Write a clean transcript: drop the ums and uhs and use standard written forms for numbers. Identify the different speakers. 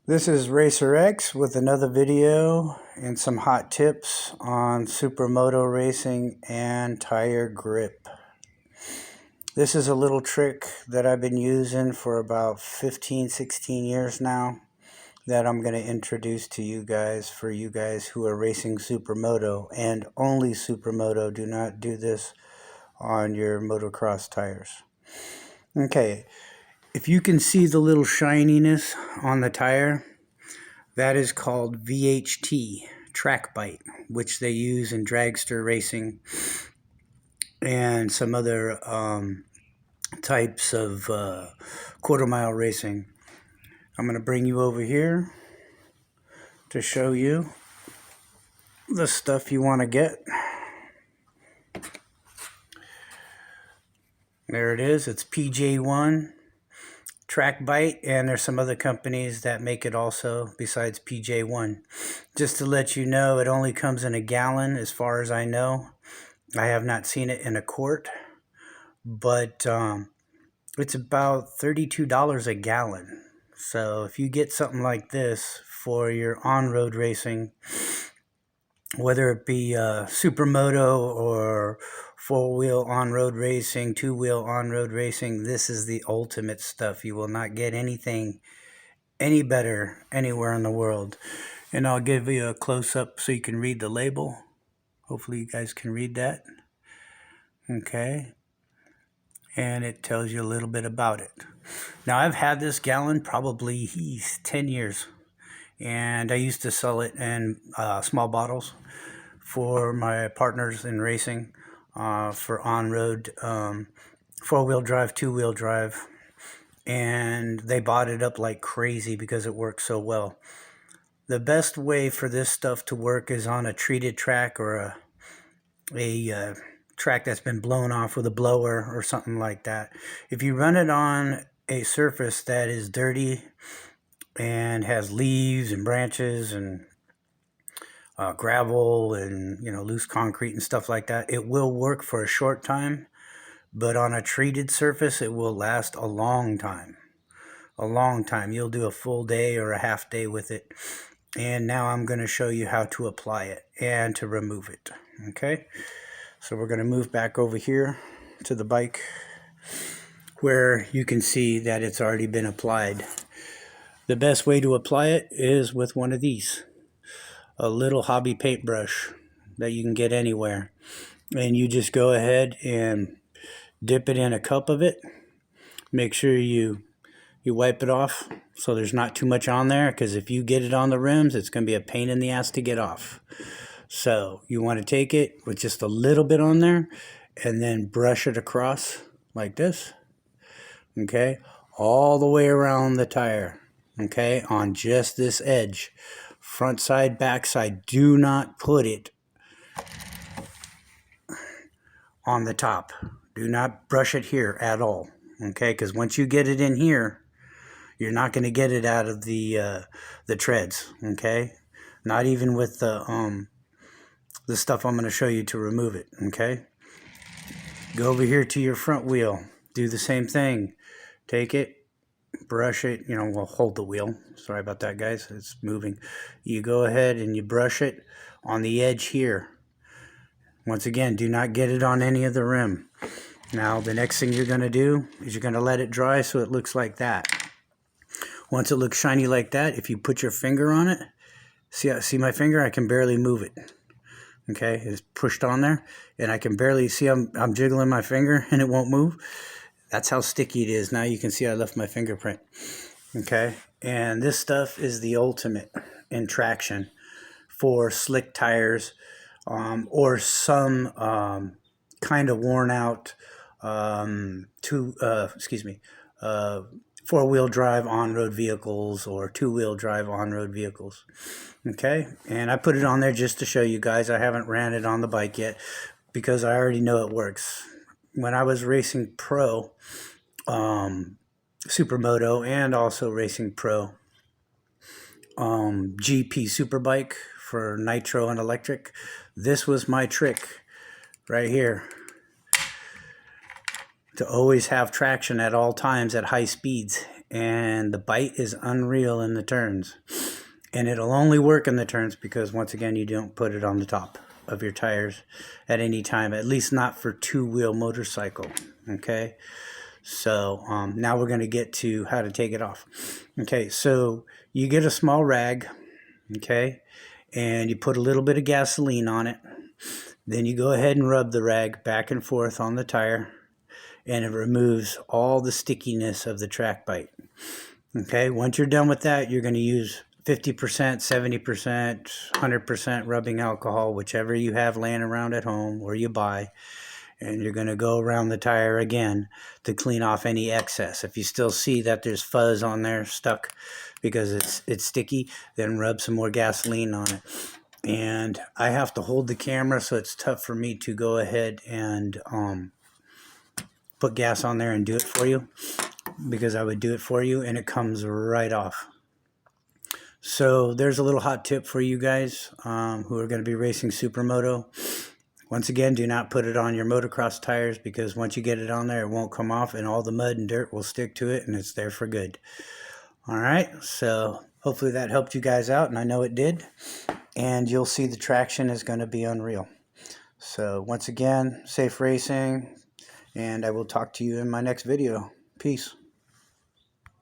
Speaker 1: This is Racer X with another video and some hot tips on Supermoto racing and tire grip. This is a little trick that I've been using for about 15-16 years now that I'm going to introduce to you guys for you guys who are racing Supermoto and only Supermoto. Do not do this on your motocross tires. Okay, if you can see the little shininess on the tire, that is called VHT, track bite, which they use in dragster racing and some other types of quarter-mile racing. I'm going to bring you over here to show you the stuff you want to get. There it is. It's PJ1 track bite, and there's some other companies that make it also besides PJ1. Just to let you know, it only comes in a gallon as far as I know. I have not seen it in a quart, but it's about $32 a gallon. So if you get something like this for your on-road racing, whether it be Supermoto or four-wheel on-road racing, two-wheel on-road racing, this is the ultimate stuff. You will not get anything any better anywhere in the world. And I'll give you a close-up so you can read the label. Hopefully you guys can read that. Okay. And it tells you a little bit about it. Now, I've had this gallon probably 10 years. And I used to sell it in small bottles for my partners in racing, for on-road, four-wheel drive, two-wheel drive. And they bought it up like crazy because it works so well. The best way for this stuff to work is on a treated track or a track that's been blown off with a blower or something like that. If you run it on a surface that is dirty and has leaves and branches and gravel and loose concrete and stuff like that, it will work for a short time. But on a treated surface, it will last a long time. A long time. You'll do a full day or a half day with it. And now I'm going to show you how to apply it and to remove it. Okay? So we're going to move back over here to the bike where you can see that it's already been applied. The best way to apply it is with one of these. A little hobby paintbrush that you can get anywhere. And you just go ahead and dip it in a cup of it. Make sure you wipe it off so there's not too much on there, because if you get it on the rims, it's going to be a pain in the ass to get off. So you want to take it with just a little bit on there and then brush it across like this. Okay, all the way around the tire. Okay, on just this edge. Front side, back side. Do not put it on the top. Do not brush it here at all. Okay, because once you get it in here, you're not going to get it out of the treads. Okay, not even with the stuff I'm going to show you to remove it. Okay, go over here to your front wheel. Do the same thing. Take it, brush it. We'll hold the wheel. Sorry about that, guys. It's moving. You go ahead and you brush it on the edge here. Once again, do not get it on any of the rim. Now, the next thing you're going to do is you're going to let it dry so it looks like that. Once it looks shiny like that, if you put your finger on it, see my finger? I can barely move it. Okay, it's pushed on there, and I can barely see. I'm jiggling my finger, and it won't move. That's how sticky it is. Now you can see I left my fingerprint. Okay, and this stuff is the ultimate in traction for slick tires, or some kind of worn out four-wheel drive on-road vehicles or two-wheel drive on-road vehicles. Okay, and I put it on there just to show you guys. I haven't ran it on the bike yet because I already know it works. When I was racing pro Supermoto and also racing pro GP Superbike for nitro and electric, this was my trick right here, to always have traction at all times at high speeds. and the bite is unreal in the turns. And it'll only work in the turns because, once again, you don't put it on the top of your tires at any time, at least not for two-wheel motorcycle. Okay, so now we're going to get to how to take it off. Okay, so you get a small rag, okay, and you put a little bit of gasoline on it. Then you go ahead and rub the rag back and forth on the tire, and it removes all the stickiness of the track bite. Okay, once you're done with that, you're going to use 50%, 70%, 100% rubbing alcohol, whichever you have laying around at home or you buy. And you're going to go around the tire again to clean off any excess. If you still see that there's fuzz on there stuck because it's sticky, then rub some more gasoline on it. And I have to hold the camera, so it's tough for me to go ahead and put gas on there and do it for you, because I would do it for you and it comes right off. So there's a little hot tip for you guys who are going to be racing Supermoto. Once again, do not put it on your motocross tires, because once you get it on there, it won't come off and all the mud and dirt will stick to it and it's there for good. All right, so hopefully that helped you guys out, and I know it did. And you'll see the traction is going to be unreal. So once again, safe racing, and I will talk to you in my next video. Peace.